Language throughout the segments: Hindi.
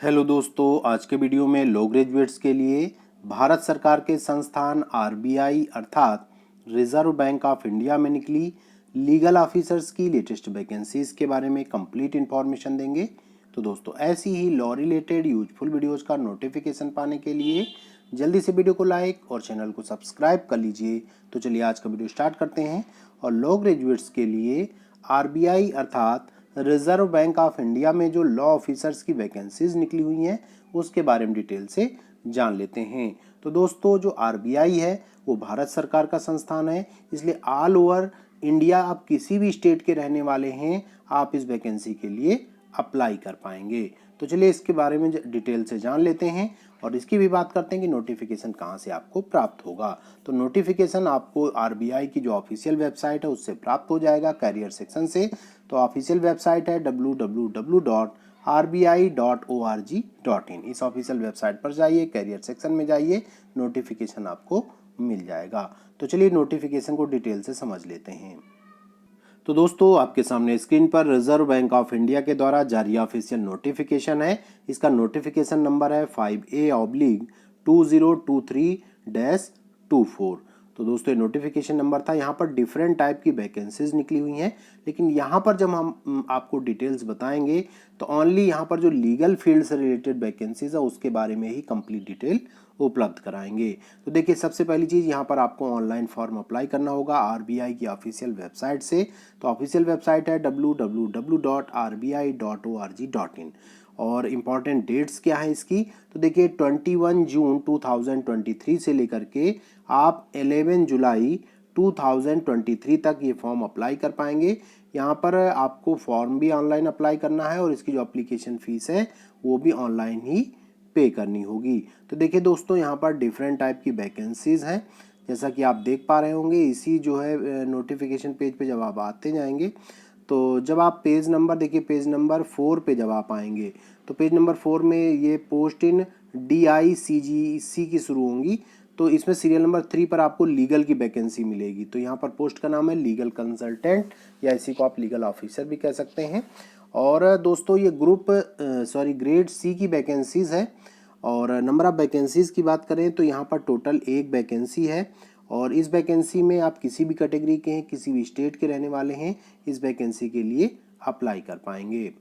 हेलो दोस्तों, आज के वीडियो में लो ग्रेजुएट्स के लिए भारत सरकार के संस्थान आरबीआई अर्थात रिजर्व बैंक ऑफ इंडिया में निकली लीगल ऑफिसर्स की लेटेस्ट वैकेंसीज के बारे में कंप्लीट इन्फॉर्मेशन देंगे। तो दोस्तों, ऐसी ही लॉ रिलेटेड यूजफुल वीडियोस का नोटिफिकेशन पाने के लिए जल्दी से वीडियो को लाइक और चैनल को सब्सक्राइब कर लीजिए। तो चलिए आज का वीडियो स्टार्ट करते हैं। और लो ग्रेजुएट्स के लिए आरबीआई अर्थात रिजर्व बैंक ऑफ इंडिया में जो लॉ ऑफिसर्स की वैकेंसीज निकली हुई हैं उसके बारे में डिटेल से जान लेते हैं। तो दोस्तों, जो आरबीआई है वो भारत सरकार का संस्थान है, इसलिए ऑल ओवर इंडिया आप किसी भी स्टेट के रहने वाले हैं आप इस वैकेंसी के लिए अप्लाई कर पाएंगे। तो चलिए इसके बारे में डिटेल से जान लेते हैं और इसकी भी बात करते हैं कि नोटिफिकेशन कहाँ से आपको प्राप्त होगा। तो नोटिफिकेशन आपको आरबीआई की जो ऑफिशियल वेबसाइट है उससे प्राप्त हो जाएगा, कैरियर सेक्शन से। तो ऑफिशियल वेबसाइट है www.rbi.org.in। इस ऑफिशियल वेबसाइट पर जाइए, कैरियर सेक्शन में जाइए, नोटिफिकेशन आपको मिल जाएगा। तो चलिए नोटिफिकेशन को डिटेल से समझ लेते हैं। तो दोस्तों, आपके सामने स्क्रीन पर रिजर्व बैंक ऑफ इंडिया के द्वारा जारी ऑफिशियल नोटिफिकेशन है। इसका नोटिफिकेशन नंबर है 5A/2023-24। तो दोस्तों, ये नोटिफिकेशन नंबर था। यहाँ पर डिफरेंट टाइप की वैकेंसीज निकली हुई हैं, लेकिन यहाँ पर जब हम आपको डिटेल्स बताएंगे तो ओनली यहाँ पर जो लीगल फील्ड से रिलेटेड वैकेंसीज है उसके बारे में ही कंप्लीट डिटेल उपलब्ध कराएंगे। तो देखिए, सबसे पहली चीज़ यहाँ पर आपको ऑनलाइन फॉर्म अप्लाई करना होगा आरबीआई की ऑफिशियल वेबसाइट से। तो ऑफिशियल वेबसाइट है www.rbi.org.in। और इम्पॉर्टेंट डेट्स क्या है इसकी, तो देखिए 21 जून 2023 से लेकर के आप 11 जुलाई 2023 तक ये फॉर्म अप्लाई कर पाएंगे। यहाँ पर आपको फॉर्म भी ऑनलाइन अप्लाई करना है और इसकी जो एप्लीकेशन फीस है वो भी ऑनलाइन ही पे करनी होगी। तो देखिए दोस्तों, यहाँ पर डिफरेंट टाइप की वैकेंसीज हैं, जैसा कि आप देख पा रहे होंगे। इसी जो है नोटिफिकेशन पेज पे जब आप आते जाएंगे तो जब आप पेज नंबर देखिए, पेज नंबर 4 पे जब आप आएंगे तो पेज नंबर 4 में ये पोस्ट इन DICGC की शुरू होंगी। तो इसमें सीरियल नंबर 3 पर आपको लीगल की वैकेंसी मिलेगी। तो यहाँ पर पोस्ट का नाम है लीगल कंसल्टेंट, या इसी को आप लीगल ऑफिसर भी कह सकते हैं। और दोस्तों, ये ग्रेड C की वैकेंसीज है। और नंबर ऑफ वैकेंसीज की बात करें तो यहाँ पर टोटल 1 वैकेंसी है। और इस वैकेंसी में आप किसी भी कैटेगरी के हैं, किसी भी स्टेट के रहने वाले हैं, इस वैकेंसी के लिए अप्लाई कर पाएंगे।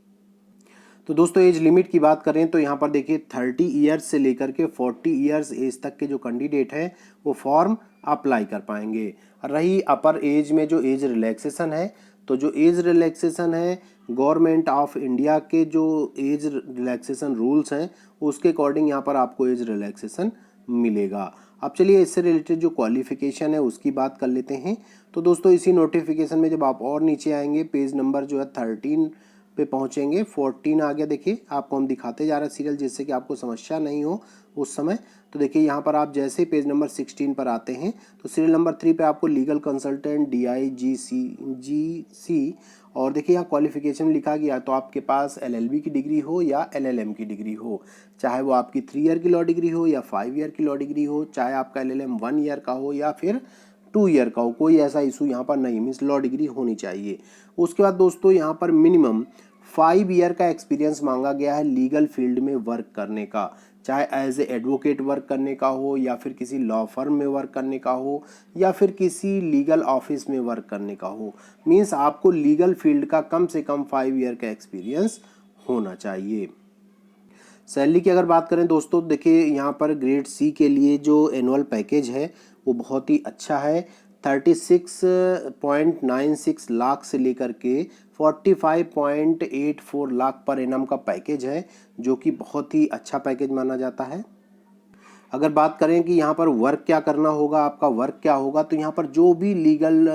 तो दोस्तों, एज लिमिट की बात करें तो यहाँ पर देखिए 30 ईयर्स से लेकर के 40 ईयर्स एज तक के जो कैंडिडेट हैं वो फॉर्म अप्लाई कर पाएंगे। रही अपर एज में जो एज रिलैक्सेशन है, तो जो एज रिलैक्सेशन है गवर्नमेंट ऑफ इंडिया के जो एज रिलैक्सेशन रूल्स हैं उसके अकॉर्डिंग यहाँ पर आपको एज रिलैक्सेशन मिलेगा। अब चलिए इससे रिलेटेड जो क्वालिफिकेशन है उसकी बात कर लेते हैं। तो दोस्तों, इसी नोटिफिकेशन में जब आप और नीचे आएंगे, पेज नंबर जो है 13 पे पहुंचेंगे, 14 आ गया। देखिए, आपको हम दिखाते जा रहे हैं सीरियल, जिससे कि आपको समस्या नहीं हो उस समय। तो देखिए, यहाँ पर आप जैसे ही पेज नंबर 16 पर आते हैं तो सीरियल नंबर 3 पे आपको लीगल कंसल्टेंट DICGC, और देखिए यहाँ क्वालिफिकेशन लिखा गया, तो आपके पास LLB की डिग्री हो या LLM की डिग्री हो, चाहे वो आपकी 3 ईयर की लॉ डिग्री हो या 5 ईयर की लॉ डिग्री हो, चाहे आपका LLM 1 ईयर का हो या फिर 2 ईयर का हो, कोई ऐसा इशू यहाँ पर नहीं, मीन्स लॉ डिग्री होनी चाहिए। उसके बाद दोस्तों, यहाँ पर मिनिमम 5 ईयर का एक्सपीरियंस मांगा गया है लीगल फील्ड में वर्क करने का, चाहे एज ए एडवोकेट वर्क करने का हो या फिर किसी लॉ फर्म में वर्क करने का हो या फिर किसी लीगल ऑफिस में वर्क करने का हो। मीन्स आपको लीगल फील्ड का कम से कम 5 ईयर का एक्सपीरियंस होना चाहिए। सैलरी की अगर बात करें दोस्तों, देखिए यहाँ पर ग्रेड C के लिए जो एनुअल पैकेज है वो बहुत ही अच्छा है। 36.96 लाख से लेकर के 45.84 लाख पर एनम का पैकेज है, जो कि बहुत ही अच्छा पैकेज माना जाता है। अगर बात करें कि यहाँ पर वर्क क्या करना होगा, आपका वर्क क्या होगा, तो यहाँ पर जो भी लीगल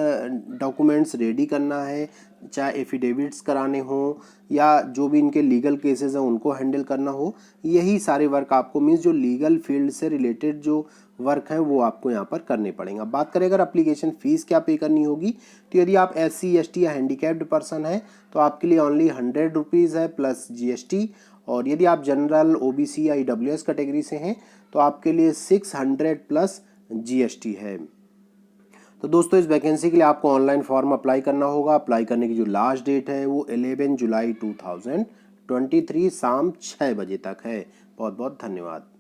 डॉक्यूमेंट्स रेडी करना है, चाहे एफिडेविट्स कराने हो या जो भी इनके लीगल केसेस हैं उनको हैंडल करना हो, यही सारे वर्क आपको, मीन्स जो लीगल फील्ड से रिलेटेड जो वर्क हैं वो आपको यहाँ पर करने पड़ेंगे। बात करें अगर एप्लीकेशन फ़ीस क्या पे करनी होगी, तो यदि आप SC ST या हैंडीकैप्ड पर्सन हैं तो आपके लिए ओनली 100 रुपीज़ है प्लस GST। और यदि आप जनरल, OBC या EWS कैटेगरी से हैं तो आपके लिए 600 प्लस GST है। तो दोस्तों, इस वैकेंसी के लिए आपको ऑनलाइन फॉर्म अप्लाई करना होगा। अप्लाई करने की जो लास्ट डेट है वो 11 जुलाई 2023 2023 शाम 6 बजे तक है। बहुत बहुत धन्यवाद।